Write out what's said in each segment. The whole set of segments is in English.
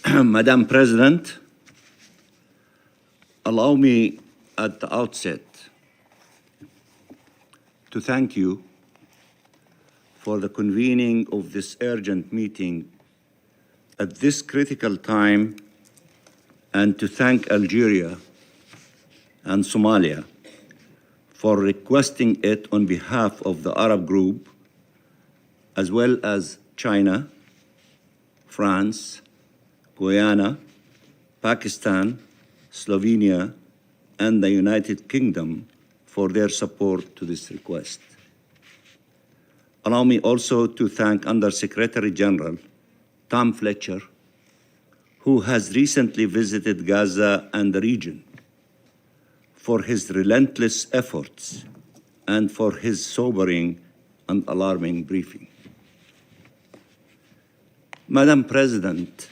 Madam President, allow me at the outset to thank you for the convening of this urgent meeting at this critical time, and to thank Algeria and Somalia for requesting it on behalf of the Arab group, as well as China, France, Guyana, Pakistan, Slovenia, and the United Kingdom for their support to this request. Allow me also to thank Under-Secretary General Tom Fletcher, who has recently visited Gaza and the region, for his relentless efforts and for his sobering and alarming briefing. Madam President,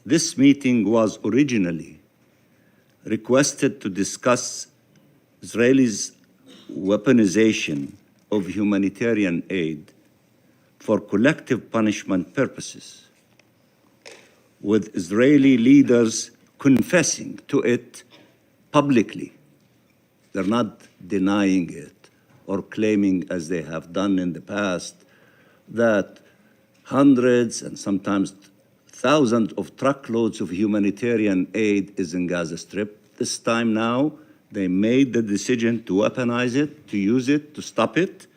this meeting was originally requested to discuss Israel's weaponization of humanitarian aid for collective punishment purposes, with Israeli leaders confessing to it publicly. They're not denying it or claiming, as they have done in the past, that hundreds and sometimes thousands of truckloads of humanitarian aid is in Gaza Strip. This time now, they made the decision to weaponize it, to use it, to stop it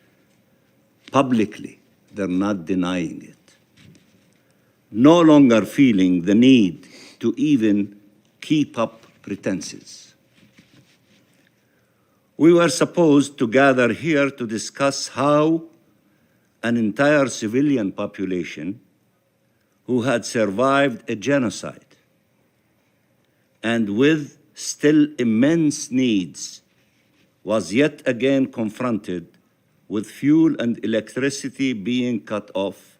publicly. They're not denying it. No longer feeling the need to even keep up pretenses. We were supposed to gather here to discuss how an entire civilian population who had survived a genocide and with still immense needs was yet again confronted with fuel and electricity being cut off,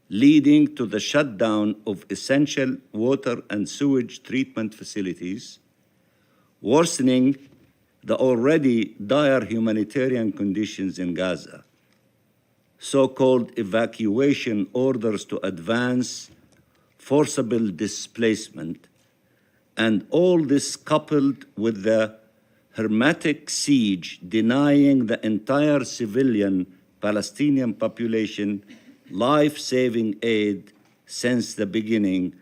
leading to the shutdown of essential water and sewage treatment facilities, worsening the already dire humanitarian conditions in Gaza, so-called evacuation orders to advance, forcible displacement, and all this coupled with the hermetic siege denying the entire civilian Palestinian population life-saving aid since the beginning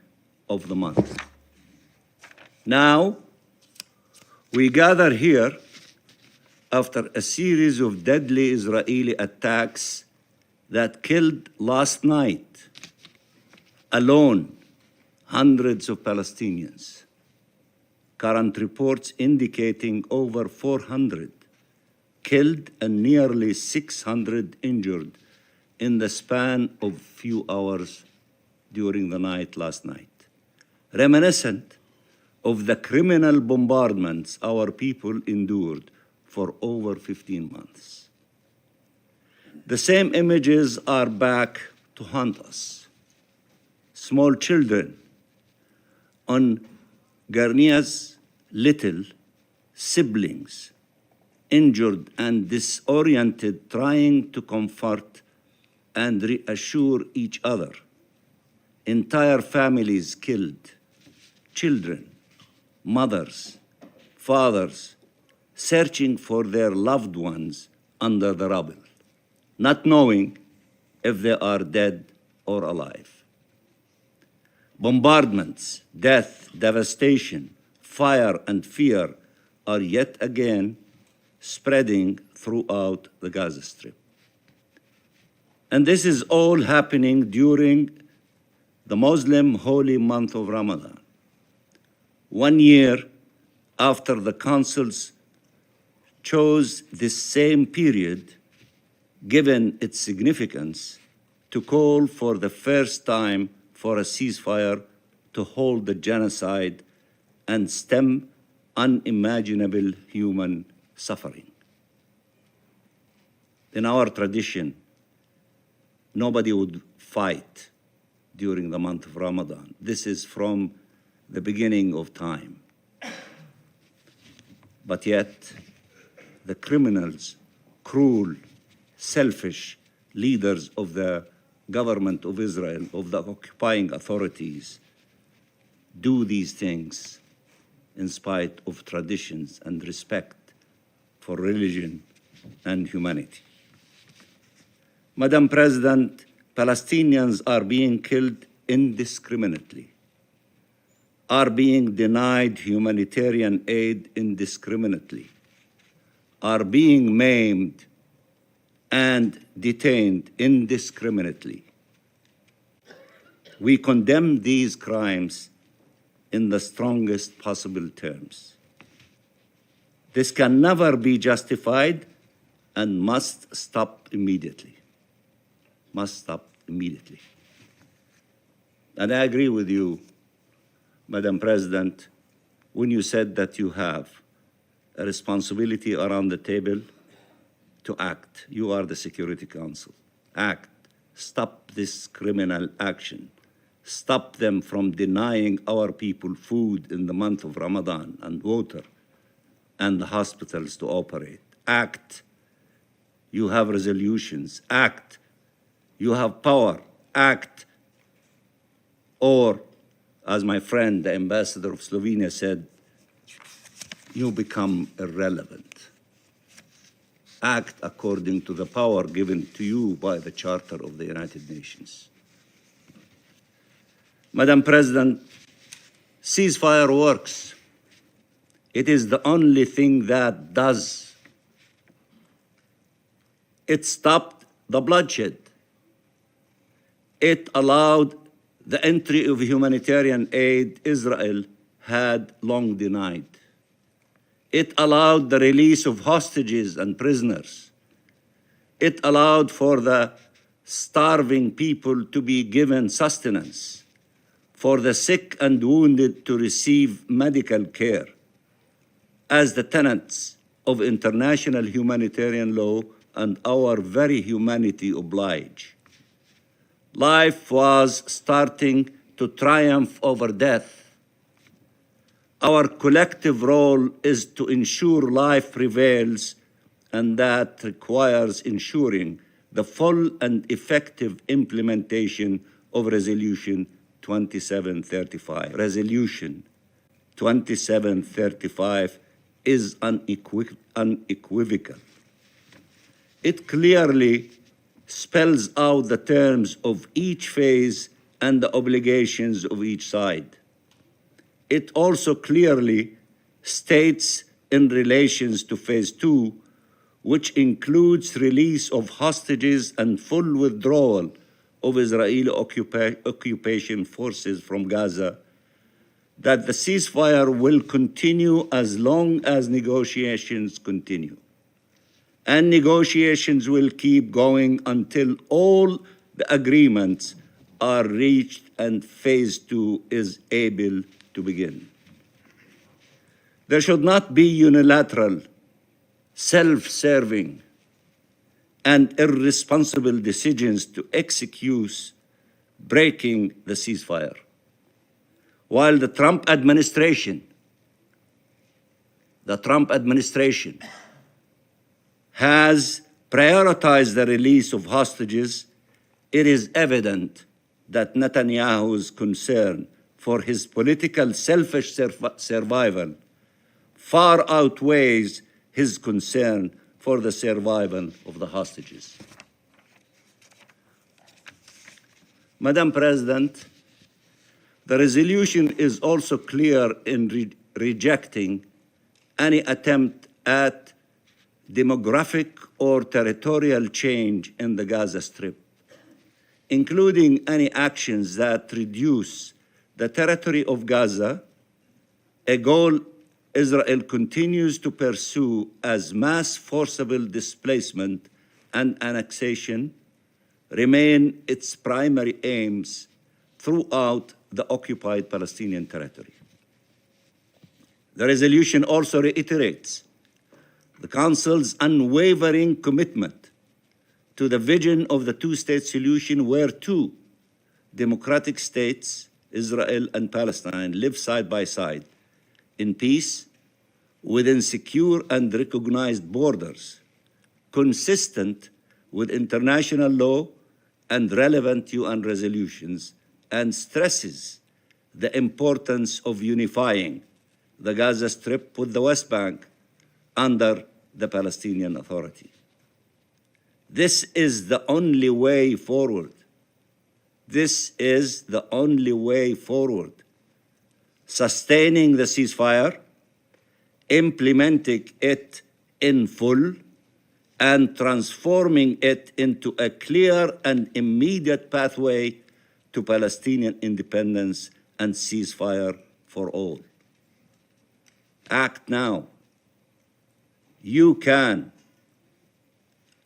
of the month. Now, we gather here after a series of deadly Israeli attacks that killed last night alone hundreds of Palestinians. Current reports indicating over 400 killed and nearly 600 injured in the span of few hours during the night last night, reminiscent of the criminal bombardments our people endured for over 15 months. The same images are back to haunt us. Small children on Garnia's little siblings, injured and disoriented, trying to comfort and reassure each other. Entire families killed, children, mothers, fathers, searching for their loved ones under the rubble, not knowing if they are dead or alive. Bombardments, death, devastation, fire, and fear are yet again spreading throughout the Gaza Strip. And this is all happening during the Muslim holy month of Ramadan, 1 year after the councils chose this same period, given its significance, to call for the first time for a ceasefire to halt the genocide and stem unimaginable human suffering. In our tradition, nobody would fight during the month of Ramadan. This is from the beginning of time. But yet, the criminals, cruel, selfish leaders of the government of Israel, of the occupying authorities, do these things in spite of traditions and respect for religion and humanity. Madam President, Palestinians are being killed indiscriminately, are being denied humanitarian aid indiscriminately, are being maimed and detained indiscriminately. We condemn these crimes in the strongest possible terms. This can never be justified and must stop immediately. Must stop immediately. And I agree with you, Madam President, when you said that you have a responsibility around the table to act. You are the Security Council. Act. Stop this criminal action. Stop them from denying our people food in the month of Ramadan and water and the hospitals to operate. Act. You have resolutions. Act. You have power. Act. Or, as my friend, the ambassador of Slovenia said, you become irrelevant. Act according to the power given to you by the Charter of the United Nations. Madam President, ceasefire works. It is the only thing that does. It stopped the bloodshed. It allowed the entry of humanitarian aid Israel had long denied. It allowed the release of hostages and prisoners. It allowed for the starving people to be given sustenance, for the sick and wounded to receive medical care, as the tenets of international humanitarian law and our very humanity oblige. Life was starting to triumph over death. Our collective role is to ensure life prevails, and that requires ensuring the full and effective implementation of Resolution 2735. Resolution 2735 is unequivocal. It clearly spells out the terms of each phase and the obligations of each side. It also clearly states in relations to phase 2, which includes release of hostages and full withdrawal of Israeli occupation forces from Gaza, that the ceasefire will continue as long as negotiations continue. And negotiations will keep going until all the agreements are reached and phase 2 is able to begin. There should not be unilateral, self-serving, and irresponsible decisions to execute breaking the ceasefire. While the Trump administration has prioritized the release of hostages, it is evident that Netanyahu's concern for his political selfish survival far outweighs his concern for the survival of the hostages. Madam President, the resolution is also clear in rejecting any attempt at demographic or territorial change in the Gaza Strip, including any actions that reduce the territory of Gaza, a goal Israel continues to pursue as mass forcible displacement and annexation remain its primary aims throughout the occupied Palestinian territory. The resolution also reiterates the Council's unwavering commitment to the vision of the two-state solution where two democratic states, Israel and Palestine, live side by side in peace within secure and recognized borders, consistent with international law and relevant UN resolutions, and stresses the importance of unifying the Gaza Strip with the West Bank under the Palestinian Authority. This is the only way forward. This is the only way forward. Sustaining the ceasefire, implementing it in full, and transforming it into a clear and immediate pathway to Palestinian independence and ceasefire for all. Act now. You can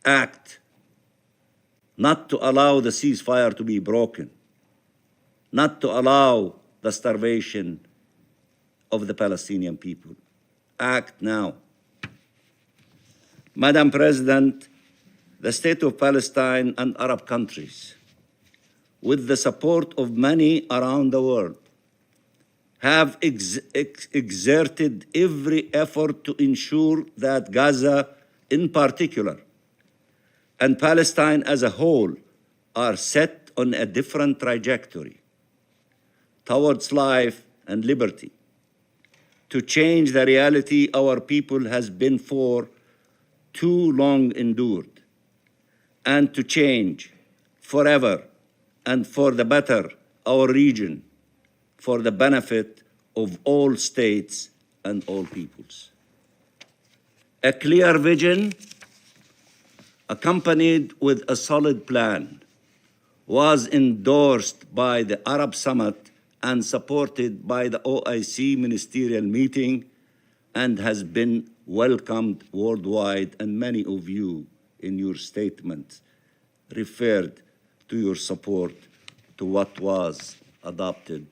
act not to allow the ceasefire to be broken, not to allow the starvation of the Palestinian people. Act now. Madam President, the State of Palestine and Arab countries, with the support of many around the world, have exerted every effort to ensure that Gaza in particular and Palestine as a whole are set on a different trajectory towards life and liberty, to change the reality our people has been for too long endured, and to change forever and for the better our region, for the benefit of all states and all peoples. A clear vision accompanied with a solid plan was endorsed by the Arab Summit and supported by the OIC ministerial meeting and has been welcomed worldwide, and many of you in your statements referred to your support to what was adopted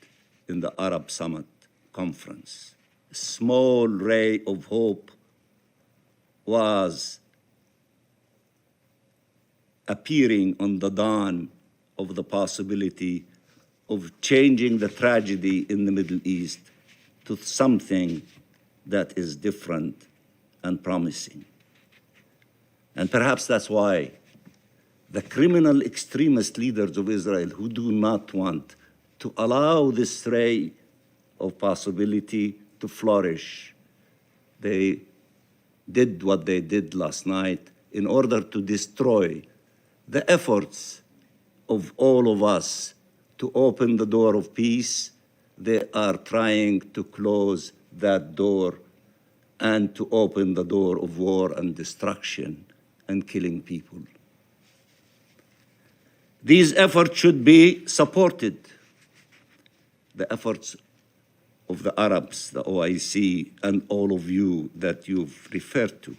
in the Arab Summit conference. A small ray of hope was appearing on the dawn of the possibility of changing the tragedy in the Middle East to something that is different and promising. And perhaps that's why the criminal extremist leaders of Israel who do not want to allow this ray of possibility to flourish, they did what they did last night in order to destroy the efforts of all of us to open the door of peace. They are trying to close that door and to open the door of war and destruction and killing people. These efforts should be supported. The efforts of the Arabs, the OIC, and all of you that you've referred to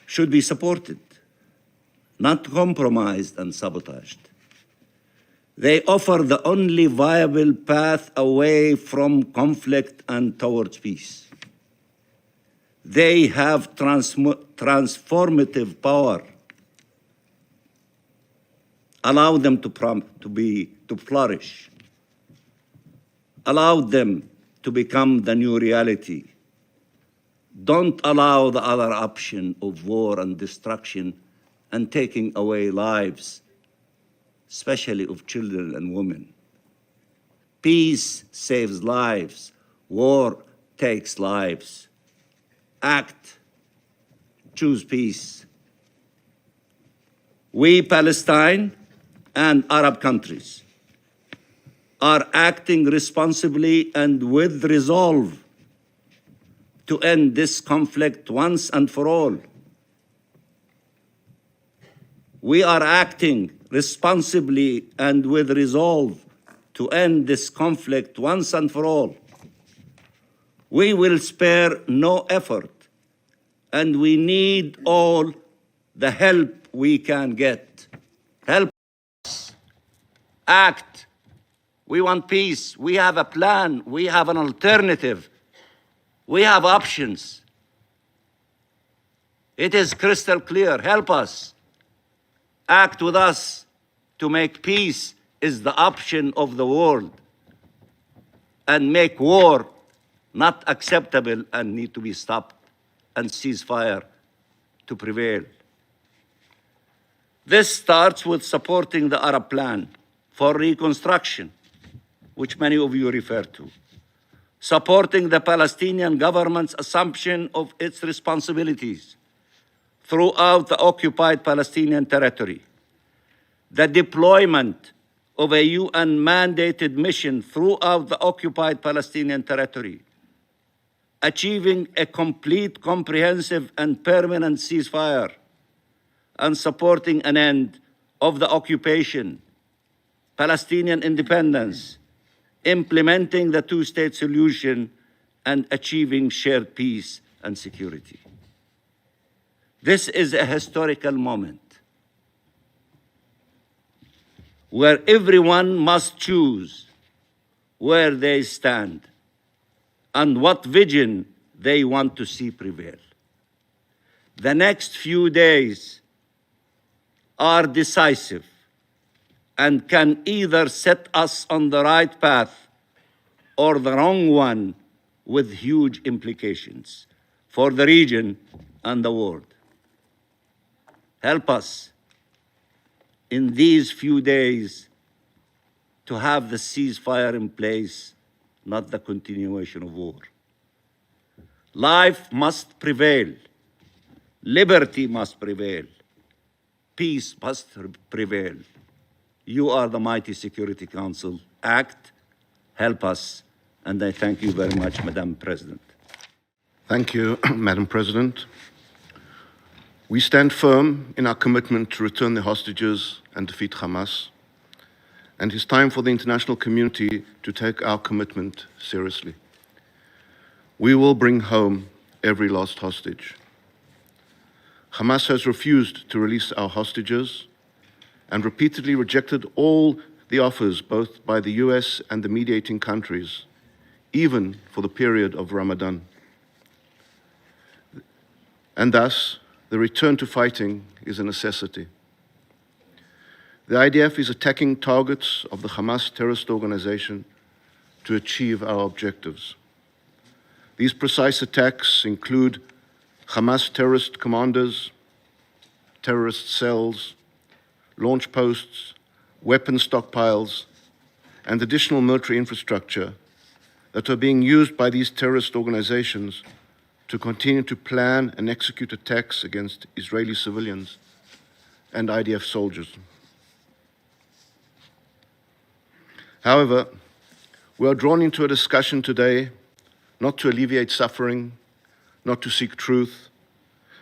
should be supported, not compromised and sabotaged. They offer the only viable path away from conflict and towards peace. They have transformative power. Allow them to flourish. Allow them to become the new reality. Don't allow the other option of war and destruction and taking away lives, especially of children and women. Peace saves lives. War takes lives. Act. Choose peace. We, Palestine and Arab countries, are acting responsibly and with resolve to end this conflict once and for all. We are acting responsibly and with resolve to end this conflict once and for all. We will spare no effort, and we need all the help we can get. Help us. Act. We want peace. We have a plan. We have an alternative. We have options. It is crystal clear. Help us. Act with us to make peace is the option of the world, and make war not acceptable and need to be stopped, and ceasefire to prevail. This starts with supporting the Arab plan for reconstruction, which many of you refer to, supporting the Palestinian government's assumption of its responsibilities throughout the occupied Palestinian territory, the deployment of a UN-mandated mission throughout the occupied Palestinian territory, achieving a complete, comprehensive, and permanent ceasefire, and supporting an end of the occupation, Palestinian independence, implementing the two-state solution, and achieving shared peace and security. This is a historical moment where everyone must choose where they stand and what vision they want to see prevail. The next few days are decisive and can either set us on the right path or the wrong one, with huge implications for the region and the world. Help us in these few days to have the ceasefire in place, not the continuation of war. Life must prevail. Liberty must prevail. Peace must prevail. You are the mighty Security Council. Act, help us, and I thank you very much, Madam President. Thank you, Madam President. We stand firm in our commitment to return the hostages and defeat Hamas, and it's time for the international community to take our commitment seriously. We will bring home every lost hostage. Hamas has refused to release our hostages and repeatedly rejected all the offers, both by the US and the mediating countries, even for the period of Ramadan. And thus, the return to fighting is a necessity. The IDF is attacking targets of the Hamas terrorist organization to achieve our objectives. These precise attacks include Hamas terrorist commanders, terrorist cells, launch posts, weapon stockpiles, and additional military infrastructure that are being used by these terrorist organizations to continue to plan and execute attacks against Israeli civilians and IDF soldiers. However, we are drawn into a discussion today not to alleviate suffering, not to seek truth,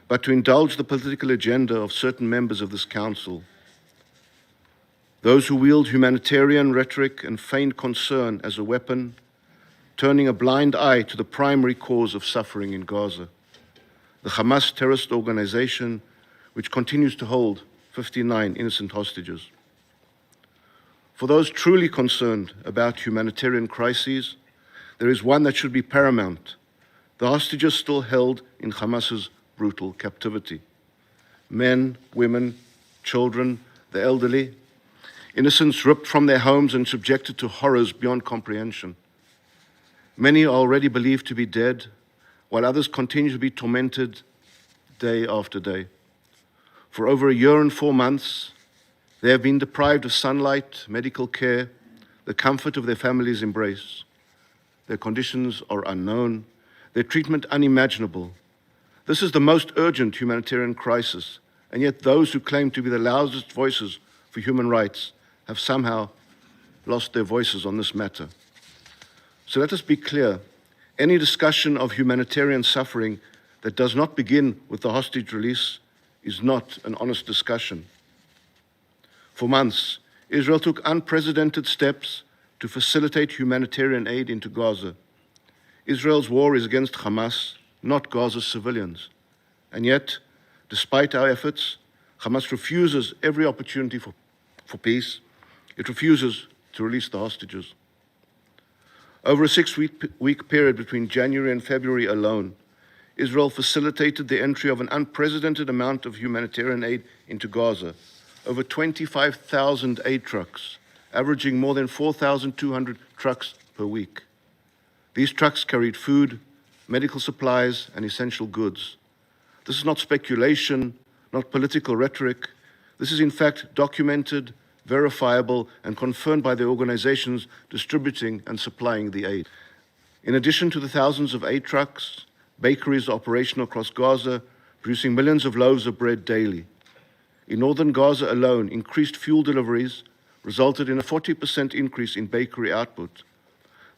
but to indulge the political agenda of certain members of this Council. Those who wield humanitarian rhetoric and feigned concern as a weapon, turning a blind eye to the primary cause of suffering in Gaza, the Hamas terrorist organization, which continues to hold 59 innocent hostages. For those truly concerned about humanitarian crises, there is one that should be paramount: the hostages still held in Hamas's brutal captivity. Men, women, children, the elderly, innocents ripped from their homes and subjected to horrors beyond comprehension. Many are already believed to be dead, while others continue to be tormented day after day. For over a year and 4 months, they have been deprived of sunlight, medical care, the comfort of their families' embrace. Their conditions are unknown, their treatment unimaginable. This is the most urgent humanitarian crisis, and yet those who claim to be the loudest voices for human rights have somehow lost their voices on this matter. So let us be clear: any discussion of humanitarian suffering that does not begin with the hostage release is not an honest discussion. For months, Israel took unprecedented steps to facilitate humanitarian aid into Gaza. Israel's war is against Hamas, not Gaza's civilians. And yet, despite our efforts, Hamas refuses every opportunity for peace. It refuses to release the hostages. Over a 6-week period between January and February alone, Israel facilitated the entry of an unprecedented amount of humanitarian aid into Gaza, over 25,000 aid trucks, averaging more than 4,200 trucks per week. These trucks carried food, medical supplies, and essential goods. This is not speculation, not political rhetoric. This is in fact documented, verifiable, and confirmed by the organizations distributing and supplying the aid. In addition to the thousands of aid trucks, bakeries are operational across Gaza, producing millions of loaves of bread daily. In northern Gaza alone, increased fuel deliveries resulted in a 40% increase in bakery output.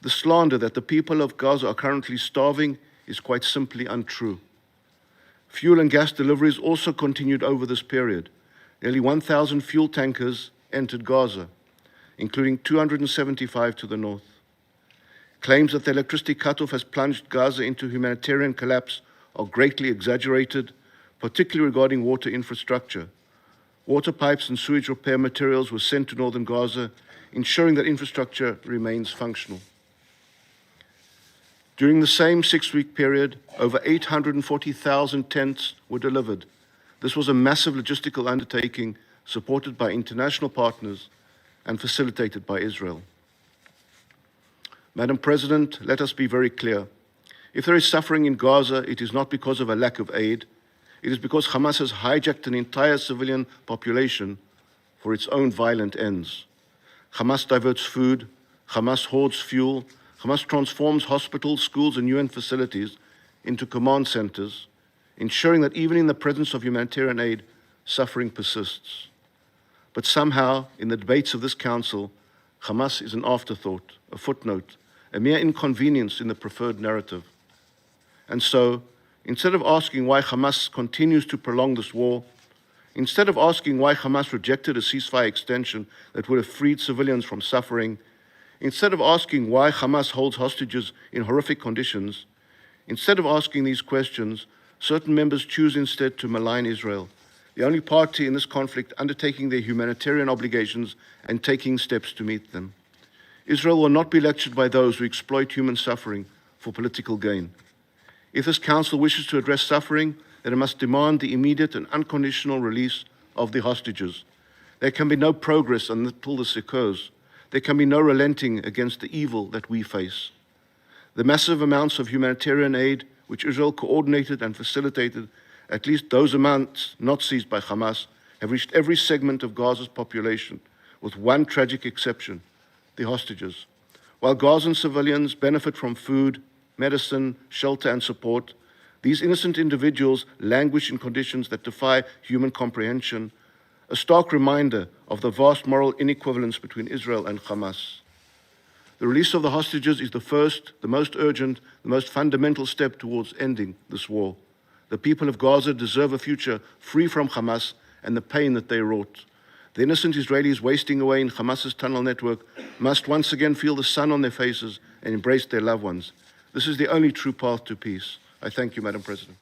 The slander that the people of Gaza are currently starving is quite simply untrue. Fuel and gas deliveries also continued over this period. Nearly 1,000 fuel tankers entered Gaza, including 275 to the north. Claims that the electricity cutoff has plunged Gaza into humanitarian collapse are greatly exaggerated, particularly regarding water infrastructure. Water pipes and sewage repair materials were sent to northern Gaza, ensuring that infrastructure remains functional. During the same 6-week period, over 840,000 tents were delivered. This was a massive logistical undertaking supported by international partners and facilitated by Israel. Madam President, let us be very clear. If there is suffering in Gaza, it is not because of a lack of aid. It is because Hamas has hijacked an entire civilian population for its own violent ends. Hamas diverts food, Hamas hoards fuel, Hamas transforms hospitals, schools, and UN facilities into command centers, ensuring that even in the presence of humanitarian aid, suffering persists. But somehow, in the debates of this Council, Hamas is an afterthought, a footnote, a mere inconvenience in the preferred narrative. And so, instead of asking why Hamas continues to prolong this war, instead of asking why Hamas rejected a ceasefire extension that would have freed civilians from suffering, instead of asking why Hamas holds hostages in horrific conditions, instead of asking these questions, certain members choose instead to malign Israel, the only party in this conflict undertaking their humanitarian obligations and taking steps to meet them. Israel will not be lectured by those who exploit human suffering for political gain. If this Council wishes to address suffering, then it must demand the immediate and unconditional release of the hostages. There can be no progress until this occurs. There can be no relenting against the evil that we face. The massive amounts of humanitarian aid which Israel coordinated and facilitated, at least those amounts not seized by Hamas, have reached every segment of Gaza's population, with one tragic exception: the hostages. While Gazan civilians benefit from food, medicine, shelter, and support, these innocent individuals languish in conditions that defy human comprehension, a stark reminder of the vast moral inequivalence between Israel and Hamas. The release of the hostages is the first, the most urgent, the most fundamental step towards ending this war. The people of Gaza deserve a future free from Hamas and the pain that they wrought. The innocent Israelis wasting away in Hamas's tunnel network must once again feel the sun on their faces and embrace their loved ones. This is the only true path to peace. I thank you, Madam President.